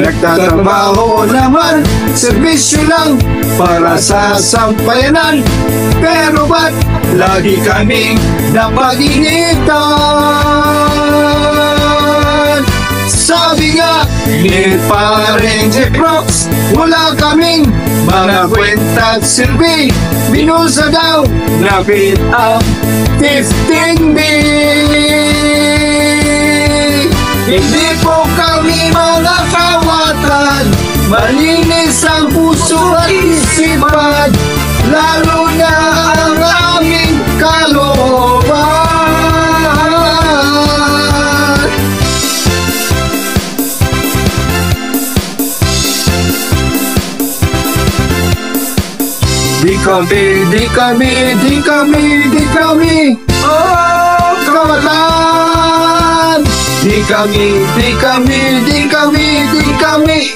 Nagtatrabaho naman, serbisyo lang para sa sampayanan. Pero ba't lagi kaming napag-initan? Sabi nga ni Paring Jeff Rocks, wala kaming mga kwenta at silbi. Binusa daw na bit ang 15B. Hindi po kami mga kawatan, malinis ang puso at isipan, lalo na ang aming kalooban. Di kami, oh kawatan. Di kami